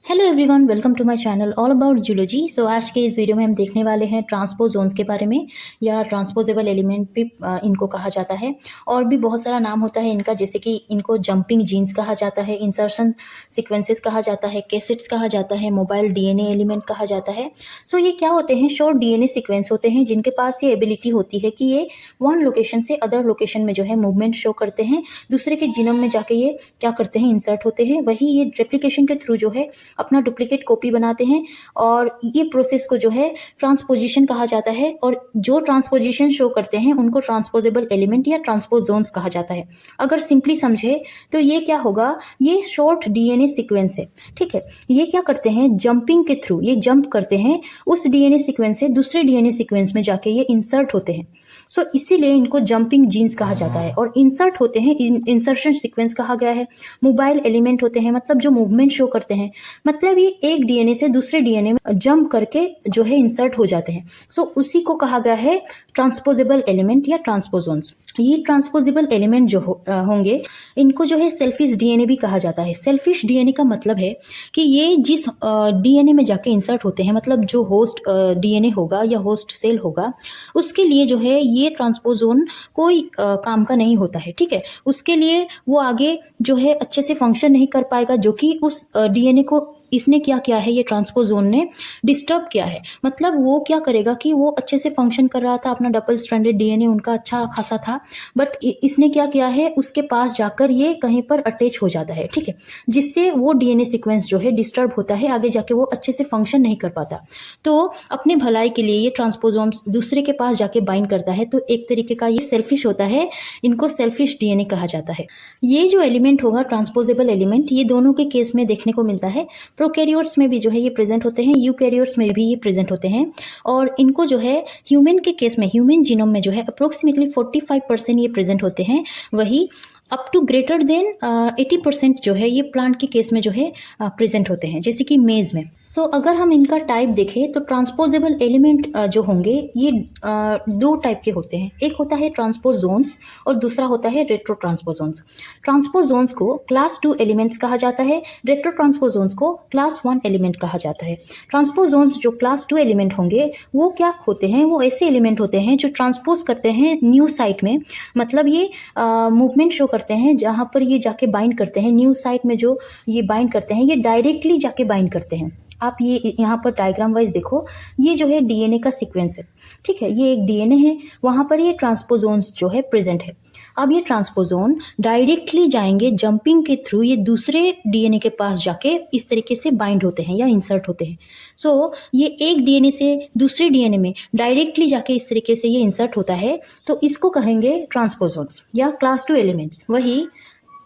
Hello everyone, welcome to my channel all about zoology. So आज के इस video में हम देखने वाले हैं ट्रांसपोजोन्स के बारे में, या ट्रांसपोजेबल एलिमेंट भी इनको कहा जाता है। और भी बहुत सारा नाम होता है इनका, जैसे कि इनको जंपिंग जीन्स कहा जाता है, इंसर्शन सीक्वेंसेस कहा जाता है, कैसेट्स कहा जाता है, मोबाइल डीएनए एलिमेंट कहा जाता है। सो ये क्या होते हैं? शॉर्ट डीएनए सीक्वेंस होते हैं जिनके पास ये एबिलिटी होती है कि ये वन लोकेशन से अदर लोकेशन में जो है मूवमेंट शो करते हैं, दूसरे के जीनोम में जाके ये क्या करते हैं? इंसर्ट होते हैं। वही ये रेप्लिकेशन के थ्रू जो है अपना डुप्लीकेट कॉपी बनाते हैं, और ये प्रोसेस को जो है ट्रांसपोजिशन कहा जाता है। और जो ट्रांसपोजिशन शो करते हैं उनको ट्रांसपोजेबल एलिमेंट या ट्रांसपोजोन्स कहा जाता है। अगर सिंपली समझे तो ये क्या होगा? ये शॉर्ट डीएनए सीक्वेंस है, ठीक है। ये क्या करते हैं? जंपिंग के थ्रू ये जंप करते हैं, उस डीएनए सीक्वेंस से दूसरे डीएनए सीक्वेंस में जाके ये इंसर्ट होते हैं। सो इसीलिए इनको जंपिंग जीन्स कहा जाता है। और इंसर्ट होते हैं, इंसर्शन सीक्वेंस कहा गया है। मोबाइल एलिमेंट होते हैं, मतलब जो मूवमेंट शो करते हैं, मतलब ये एक डीएनए से दूसरे डीएनए में जंप करके जो है इंसर्ट हो जाते हैं। सो उसी को कहा गया है ट्रांसपोजेबल एलिमेंट या ट्रांसपोजोन्स। ये ट्रांसपोजेबल एलिमेंट जो होंगे, इनको जो है सेल्फिश डीएनए भी कहा जाता है। सेल्फिश डीएनए का मतलब है कि ये जिस डीएनए में जाके इंसर्ट होते हैं, मतलब जो होस्ट डीएनए होगा या होस्ट सेल होगा, उसके लिए जो है ये ट्रांसपोजोन कोई काम का नहीं होता है, ठीक है। उसके लिए वो आगे जो है अच्छे से फंक्शन नहीं कर पाएगा, जो कि उस डीएनए को इसने क्या किया है, ये ट्रांसपोजोन ने डिस्टर्ब किया है। मतलब वो क्या करेगा कि वो अच्छे से फंक्शन कर रहा था, अपना डबल स्ट्रैंडेड डीएनए उनका अच्छा खासा था, बट इसने क्या किया है, उसके पास जाकर ये कहीं पर अटैच हो जाता है, ठीक है, जिससे वो डीएनए सीक्वेंस जो है डिस्टर्ब होता है, आगे जाके वो अच्छे से फंक्शन नहीं कर पाता। तो अपने भलाई के लिए ये ट्रांसपोजोन्स दूसरे के पास जाके बाइंड करता है। तो एक तरीके का ये सेल्फिश होता है, इनको सेल्फिश डीएनए कहा जाता है। ये जो एलिमेंट होगा ट्रांसपोजेबल एलिमेंट, ये दोनों के केस में देखने को मिलता है। प्रोकैरियोट्स में भी जो है ये प्रेजेंट होते हैं, यूकैरियोट्स में भी ये प्रेजेंट होते हैं। और इनको जो है ह्यूमन के केस में, ह्यूमन जीनोम में जो है अप्रोक्सीमेटली 45% ये प्रेजेंट होते हैं। वही अप टू ग्रेटर देन 80% जो है ये प्लांट के केस में जो है प्रेजेंट होते हैं, जैसे कि मेज में। सो अगर हम इनका टाइप देखें तो ट्रांसपोजेबल एलिमेंट जो होंगे ये दो टाइप के होते हैं। एक होता है ट्रांसपोजोन्स और दूसरा होता है रेट्रो ट्रांसपोजोन्स। ट्रांसपोजोन्स को क्लास 2 एलिमेंट्स कहा जाता है, रेट्रो ट्रांसपोजोन्स को क्लास 1 एलिमेंट कहा जाता है। ट्रांसपोजोन्स जो क्लास 2 एलिमेंट होंगे वो क्या होते हैं? वो ऐसे एलिमेंट होते हैं जो ट्रांसपोज करते हैं न्यू साइट में, मतलब ये मूवमेंट शो करते हैं जहाँ पर ये जाके बाइंड करते हैं। न्यू साइट में जो ये बाइंड करते हैं, ये डायरेक्टली जाके बाइंड करते हैं। आप ये यहाँ पर डायग्राम वाइज देखो, ये जो है डीएनए का सीक्वेंस है, ठीक है। ये एक डीएनए है, वहाँ पर ये ट्रांसपोजोन्स जो है प्रेजेंट है। अब ये ट्रांसपोजोन डायरेक्टली जाएंगे जंपिंग के थ्रू, ये दूसरे डीएनए के पास जाके इस तरीके से बाइंड होते हैं या इंसर्ट होते हैं। सो ये एक डीएनए से दूसरे डीएनए में डायरेक्टली जाके इस तरीके से ये इंसर्ट होता है, तो इसको कहेंगे ट्रांसपोजोन्स या क्लास 2 एलिमेंट्स। वही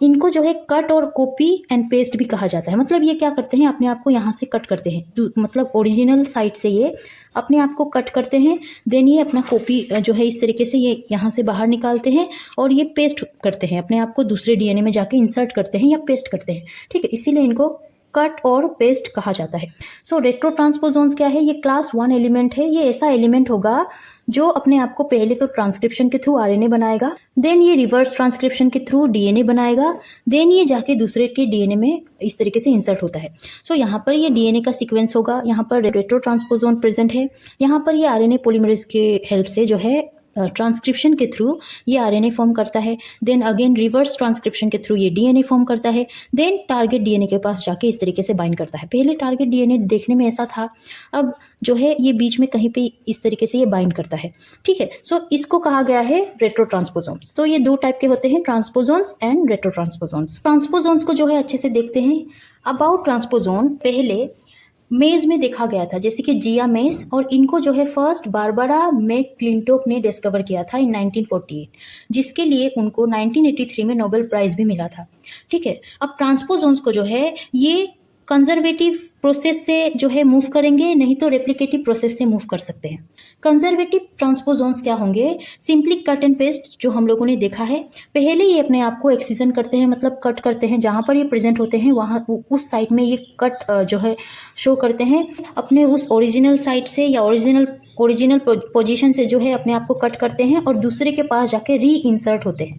इनको जो है कट और कॉपी एंड पेस्ट भी कहा जाता है। मतलब ये क्या करते हैं, अपने आप को यहाँ से कट करते हैं, मतलब ओरिजिनल साइट से ये अपने आप को कट करते हैं, देन ये अपना कॉपी जो है इस तरीके से ये यहाँ से बाहर निकालते हैं और ये पेस्ट करते हैं, अपने आप को दूसरे डीएनए में जाके इंसर्ट करते हैं या पेस्ट करते हैं, ठीक है। इसीलिए इनको कट और पेस्ट कहा जाता है। सो रेट्रो ट्रांसपोजोन्स क्या है? ये क्लास 1 एलिमेंट है। ये ऐसा एलिमेंट होगा जो अपने आप को पहले तो ट्रांसक्रिप्शन के थ्रू आरएनए बनाएगा, देन ये रिवर्स ट्रांसक्रिप्शन के थ्रू डीएनए बनाएगा, देन ये जाके दूसरे के डीएनए में इस तरीके से इंसर्ट होता है। सो यहाँ पर ये डीएनए का सीक्वेंस होगा, यहाँ पर रेट्रो ट्रांसपोजोन प्रेजेंट है, यहाँ पर ये आरएनए पॉलीमरेज के हेल्प से जो है ट्रांसक्रिप्शन के थ्रू ये आरएनए फॉर्म करता है, देन अगेन रिवर्स ट्रांसक्रिप्शन के थ्रू ये डीएनए फॉर्म करता है, देन टारगेट डीएनए के पास जाके इस तरीके से बाइंड करता है। पहले टारगेट डीएनए देखने में ऐसा था, अब जो है ये बीच में कहीं पे इस तरीके से ये बाइंड करता है, ठीक है। सो इसको कहा गया है रेट्रो ट्रांसपोजोन्स। तो ये दो टाइप के होते हैं, transposons and retro transposons. Transposons को जो है अच्छे से देखते हैं। अबाउट ट्रांसपोजोन पहले मेज में देखा गया था, जैसे कि जिया मेज, और इनको जो है फर्स्ट बारबरा मैकक्लिंटोक ने डिस्कवर किया था इन 1948, जिसके लिए उनको 1983 में नोबेल प्राइज़ भी मिला था, ठीक है। अब ट्रांसपोजोन्स को जो है ये कंजर्वेटिव प्रोसेस से जो है मूव करेंगे, नहीं तो रेप्लिकेटिव प्रोसेस से मूव कर सकते हैं। कंजर्वेटिव ट्रांसपोजोन्स क्या होंगे? सिंपली कट एंड पेस्ट जो हम लोगों ने देखा है, पहले ये अपने आप को एक्सीजन करते हैं, मतलब कट करते हैं, जहाँ पर ये प्रेजेंट होते हैं वहाँ उस साइट में ये कट जो है शो करते हैं, अपने उस ओरिजिनल साइट से या ओरिजिनल पोजीशन से जो है अपने आप को कट करते हैं और दूसरे के पास जाके री इंसर्ट होते हैं।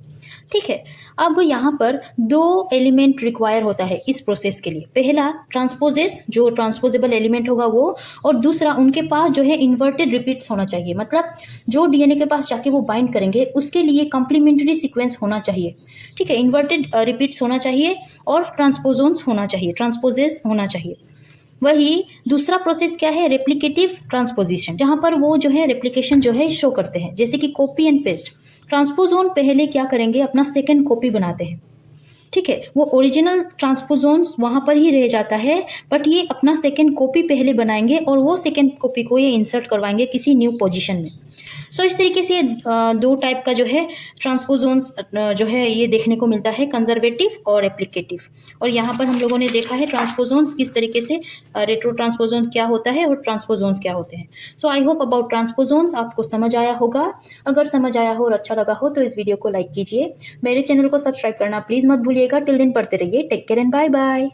ठीक है। अब यहाँ पर 2 एलिमेंट रिक्वायर होता है इस प्रोसेस के लिए। पहला ट्रांसपोजेस, जो ट्रांसपोजेबल एलिमेंट होगा वो, और दूसरा उनके पास जो है इन्वर्टेड रिपीट्स होना चाहिए, मतलब जो डीएनए के पास जाके वो बाइंड करेंगे उसके लिए कंप्लीमेंट्री सीक्वेंस होना चाहिए। ठीक है, इन्वर्टेड रिपीट्स होना चाहिए और ट्रांसपोजोन्स होना चाहिए, ट्रांसपोजेस होना चाहिए। वही दूसरा प्रोसेस क्या है, रेप्लिकेटिव ट्रांसपोजिशन, जहाँ पर वो जो है रेप्लिकेशन जो है शो करते हैं, जैसे कि कॉपी एंड पेस्ट। ट्रांसपोजोन पहले क्या करेंगे, अपना सेकंड कॉपी बनाते हैं। ठीक है, वो ओरिजिनल ट्रांसपोजोन्स वहाँ पर ही रह जाता है, बट ये अपना सेकंड कॉपी पहले बनाएंगे और वो सेकंड कॉपी को ये इंसर्ट करवाएंगे किसी न्यू पोजीशन में। सो इस तरीके से 2 टाइप का जो है ट्रांसपोजोन्स जो है ये देखने को मिलता है, कंजर्वेटिव और एप्लीकेटिव। और यहाँ पर हम लोगों ने देखा है ट्रांसपोजोन्स किस तरीके से, रेट्रो ट्रांसपोजोन क्या होता है और ट्रांसपोजोन्स क्या होते हैं। सो आई होप अबाउट ट्रांसपोजोन्स आपको समझ आया होगा। अगर समझ आया हो और अच्छा लगा हो तो इस वीडियो को लाइक कीजिए, मेरे चैनल को सब्सक्राइब करना प्लीज़ मत भूलिएगा। टिल दिन पढ़ते रहिए। Take care and bye bye.